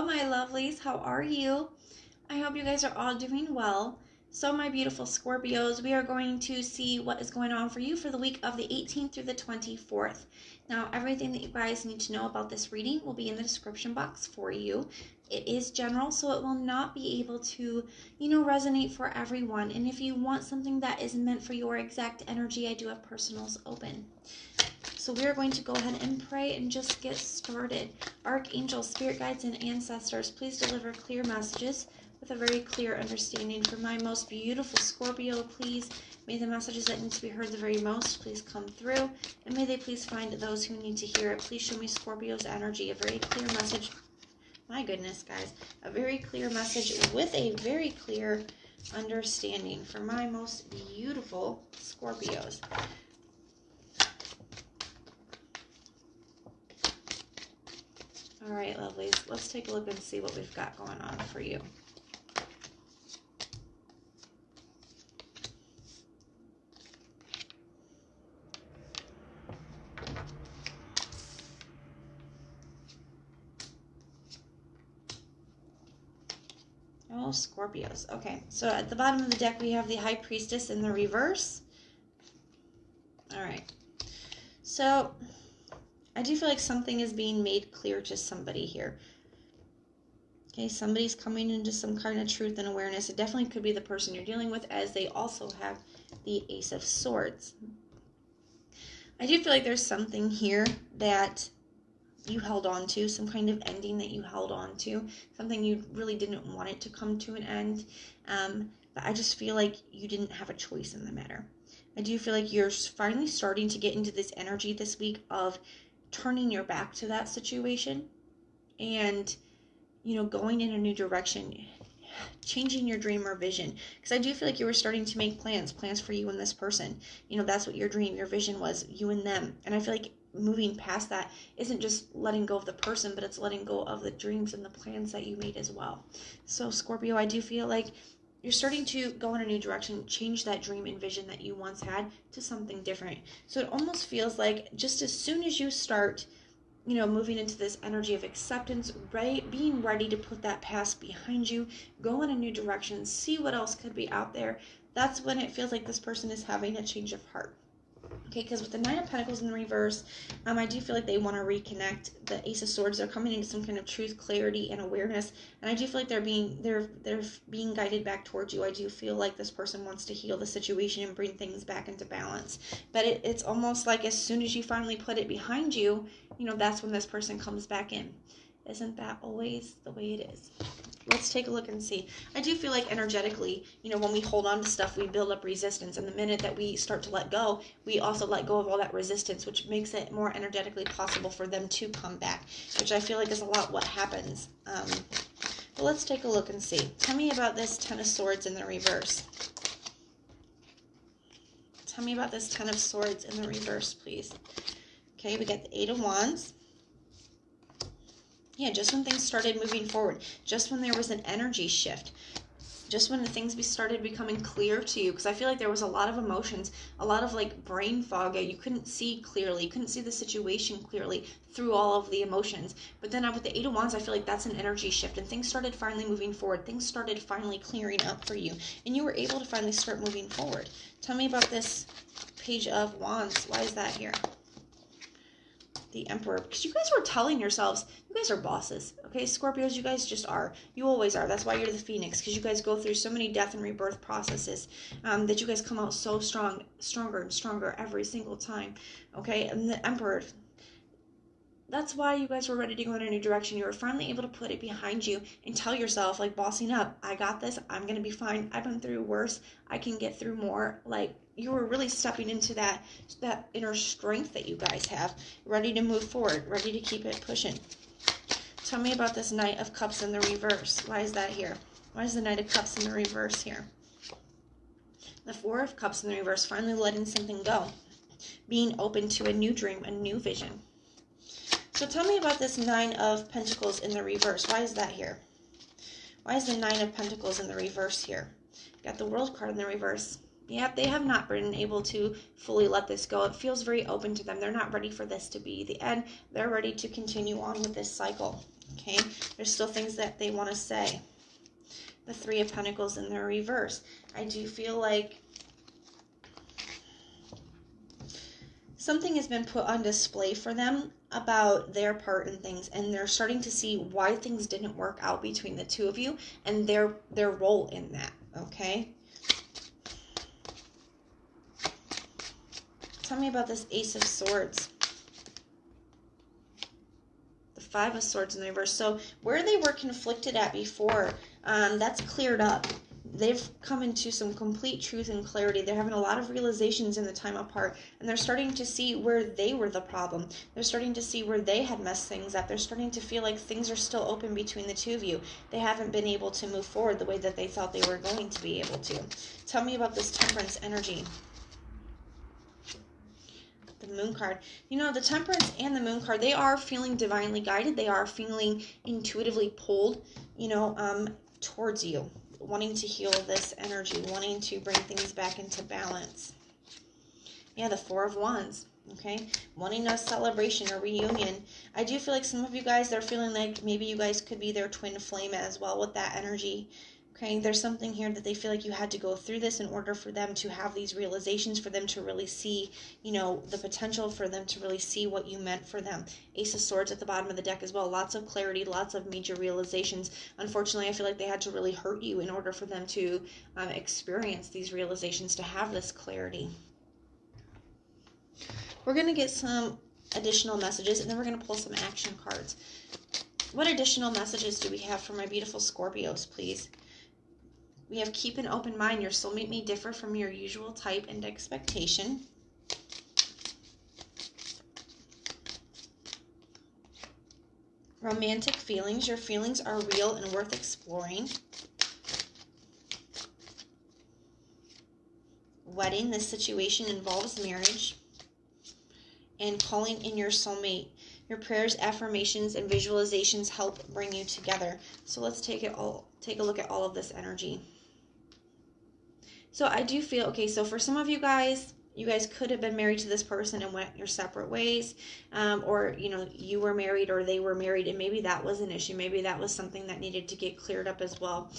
Hello, my lovelies. How are you? I hope you guys are all doing well. So, my beautiful Scorpios, we are going to see what is going on for you for the week of the 18th through the 24th. Now, everything that you guys need to know about this reading will be in the description box for you. It is general, so it will not be able to, resonate for everyone. And if you want something that is meant for your exact energy, I do have personals open. So we are going to go ahead and pray and just get started. Archangels, spirit guides, and ancestors, please deliver clear messages with a very clear understanding. For my most beautiful Scorpio, please, may the messages that need to be heard the very most please come through. And may they please find those who need to hear it. Please show me Scorpio's energy, a very clear message. My goodness, guys. A very clear message with a very clear understanding for my most beautiful Scorpios. All right, lovelies, let's take a look and see what we've got going on for you. Oh, Scorpios. Okay, so at the bottom of the deck, we have the High Priestess in the reverse. All right, so I do feel like something is being made clear to somebody here. Okay, somebody's coming into some kind of truth and awareness. It definitely could be the person you're dealing with, as they also have the Ace of Swords. I do feel like there's something here that you held on to, some kind of ending that you held on to, something you really didn't want it to come to an end. But I just feel like you didn't have a choice in the matter. I do feel like you're finally starting to get into this energy this week of turning your back to that situation and, going in a new direction, changing your dream or vision. Because I do feel like you were starting to make plans for you and this person. That's what your dream, your vision was, you and them. And I feel like moving past that isn't just letting go of the person, but it's letting go of the dreams and the plans that you made as well. So Scorpio, I do feel like you're starting to go in a new direction, change that dream and vision that you once had to something different. So it almost feels like just as soon as you start, moving into this energy of acceptance, right, being ready to put that past behind you, go in a new direction, see what else could be out there, that's when it feels like this person is having a change of heart. Okay, because with the Nine of Pentacles in the reverse, I do feel like they want to reconnect. The Ace of Swords, they're coming into some kind of truth, clarity, and awareness. And I do feel like they're being guided back towards you. I do feel like this person wants to heal the situation and bring things back into balance. But it's almost like as soon as you finally put it behind you, that's when this person comes back in. Isn't that always the way it is? Let's take a look and see. I do feel like energetically, when we hold on to stuff, we build up resistance. And the minute that we start to let go, we also let go of all that resistance, which makes it more energetically possible for them to come back, which I feel like is a lot what happens. But let's take a look and see. Tell me about this Ten of Swords in the reverse. Tell me about this Ten of Swords in the reverse, please. Okay, we got the Eight of Wands. Yeah, just when things started moving forward, just when there was an energy shift, just when the things started becoming clear to you, because I feel like there was a lot of emotions, a lot of like brain fog. You couldn't see clearly, you couldn't see the situation clearly through all of the emotions. But then with the Eight of Wands, I feel like that's an energy shift, and things started finally moving forward. Things started finally clearing up for you, and you were able to finally start moving forward. Tell me about this Page of Wands. Why is that here? The Emperor, because you guys were telling yourselves, you guys are bosses, okay? Scorpios, you guys just are. You always are. That's why you're the Phoenix, because you guys go through so many death and rebirth processes that you guys come out so stronger and stronger every single time, okay? And the Emperor, that's why you guys were ready to go in a new direction. You were finally able to put it behind you and tell yourself, like, bossing up, I got this, I'm going to be fine, I've been through worse, I can get through more. Like, you were really stepping into that inner strength that you guys have, ready to move forward, ready to keep it pushing. Tell me about this Knight of Cups in the reverse. Why is that here? Why is the Knight of Cups in the reverse here? The Four of Cups in the reverse, finally letting something go, being open to a new dream, a new vision. So tell me about this Nine of Pentacles in the reverse. Why is that here? Why is the Nine of Pentacles in the reverse here? Got the World card in the reverse. Yeah, they have not been able to fully let this go. It feels very open to them. They're not ready for this to be the end. They're ready to continue on with this cycle. Okay, there's still things that they want to say. The Three of Pentacles in the reverse. I do feel like something has been put on display for them about their part in things, and they're starting to see why things didn't work out between the two of you and their role in that, okay? Tell me about this Ace of Swords. The Five of Swords in the reverse. So where they were conflicted at before, that's cleared up. They've come into some complete truth and clarity. They're having a lot of realizations in the time apart, and they're starting to see where they were the problem. They're starting to see where they had messed things up. They're starting to feel like things are still open between the two of you. They haven't been able to move forward the way that they thought they were going to be able to. Tell me about this Temperance energy. The Moon card. You know, the Temperance and the Moon card, they are feeling divinely guided. They are feeling intuitively pulled, you know, towards you, wanting to heal this energy, wanting to bring things back into balance. Yeah, the Four of Wands, okay? Wanting a celebration or reunion. I do feel like some of you guys, they're feeling like maybe you guys could be their twin flame as well with that energy. Okay, there's something here that they feel like you had to go through this in order for them to have these realizations, for them to really see, you know, the potential, for them to really see what you meant for them. Ace of Swords at the bottom of the deck as well. Lots of clarity, lots of major realizations. Unfortunately, I feel like they had to really hurt you in order for them to experience these realizations, to have this clarity. We're going to get some additional messages, and then we're going to pull some action cards. What additional messages do we have for my beautiful Scorpios, please? We have keep an open mind. Your soulmate may differ from your usual type and expectation. Romantic feelings. Your feelings are real and worth exploring. Wedding. This situation involves marriage. And calling in your soulmate. Your prayers, affirmations, and visualizations help bring you together. So let's take a look at all of this energy. So I do feel, okay, so for some of you guys could have been married to this person and went your separate ways, or, you know, you were married or they were married, and maybe that was an issue. Maybe that was something that needed to get cleared up as well.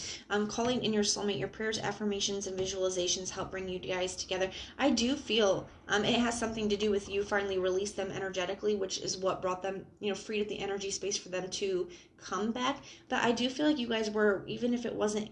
Calling in your soulmate, your prayers, affirmations, and visualizations help bring you guys together. I do feel it has something to do with you finally release them energetically, which is what brought them, you know, freed up the energy space for them to come back. But I do feel like you guys were, even if it wasn't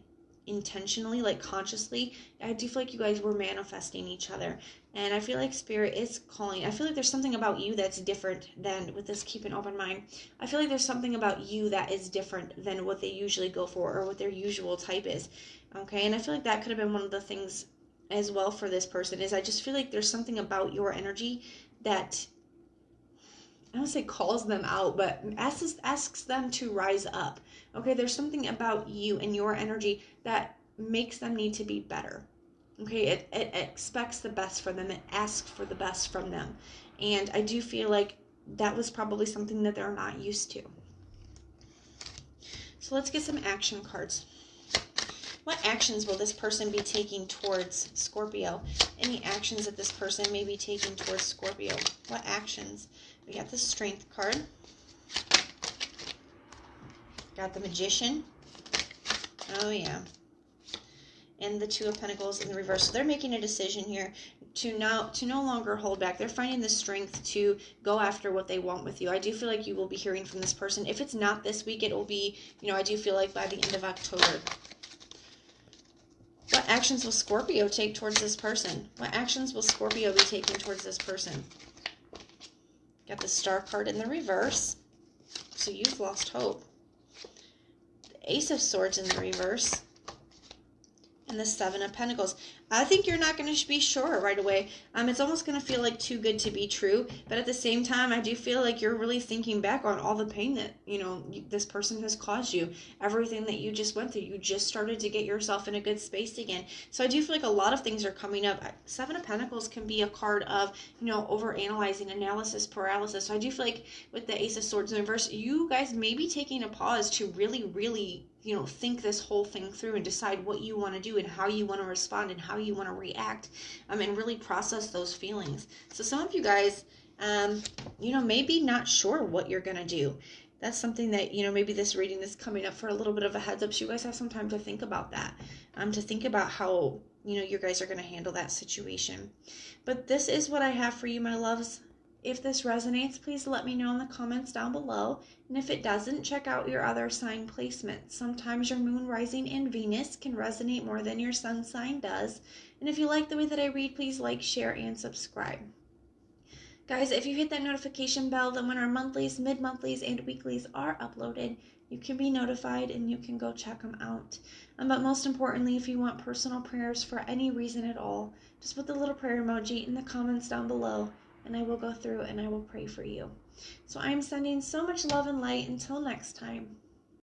intentionally, like consciously, I do feel like you guys were manifesting each other. And I feel like Spirit is calling. I feel like there's something about you that's different than, with this keep an open mind, I feel like there's something about you that is different than what they usually go for or what their usual type is. Okay, and I feel like that could have been one of the things as well for this person, is I just feel like there's something about your energy that, I don't say calls them out, but asks them to rise up. Okay, there's something about you and your energy that makes them need to be better. Okay, it expects the best from them. It asks for the best from them. And I do feel like that was probably something that they're not used to. So let's get some action cards. What actions will this person be taking towards Scorpio? Any actions that this person may be taking towards Scorpio? What actions? We got the Strength card. Got the Magician. Oh, yeah. And the Two of Pentacles in the reverse. So they're making a decision here to no longer hold back. They're finding the strength to go after what they want with you. I do feel like you will be hearing from this person. If it's not this week, it will be, you know, I do feel like by the end of October. What actions will Scorpio take towards this person? What actions will Scorpio be taking towards this person? Got the Star card in the reverse. So you've lost hope. The Ace of Swords in the reverse. And the Seven of Pentacles. I think you're not going to be sure right away. It's almost going to feel like too good to be true. But at the same time, I do feel like you're really thinking back on all the pain that, you know, this person has caused you. Everything that you just went through. You just started to get yourself in a good space again. So I do feel like a lot of things are coming up. Seven of Pentacles can be a card of, you know, overanalyzing, analysis, paralysis. So I do feel like with the Ace of Swords in reverse, you guys may be taking a pause to really, really, you know, think this whole thing through and decide what you want to do and how you want to respond and how you want to react, and really process those feelings. So some of you guys, you know, maybe not sure what you're going to do. that's something that, you know, maybe this reading is coming up for a little bit of a heads up. So you guys have some time to think about that, to think about how, you know, you guys are going to handle that situation. But this is what I have for you, my loves. If this resonates, please let me know in the comments down below. And if it doesn't, check out your other sign placements. Sometimes your moon, rising, and Venus can resonate more than your sun sign does. And if you like the way that I read, please like, share, and subscribe. Guys, if you hit that notification bell, then when our monthlies, mid-monthlies, and weeklies are uploaded, you can be notified and you can go check them out. But most importantly, if you want personal prayers for any reason at all, just put the little prayer emoji in the comments down below, and I will go through and I will pray for you. So I'm sending so much love and light. Until next time.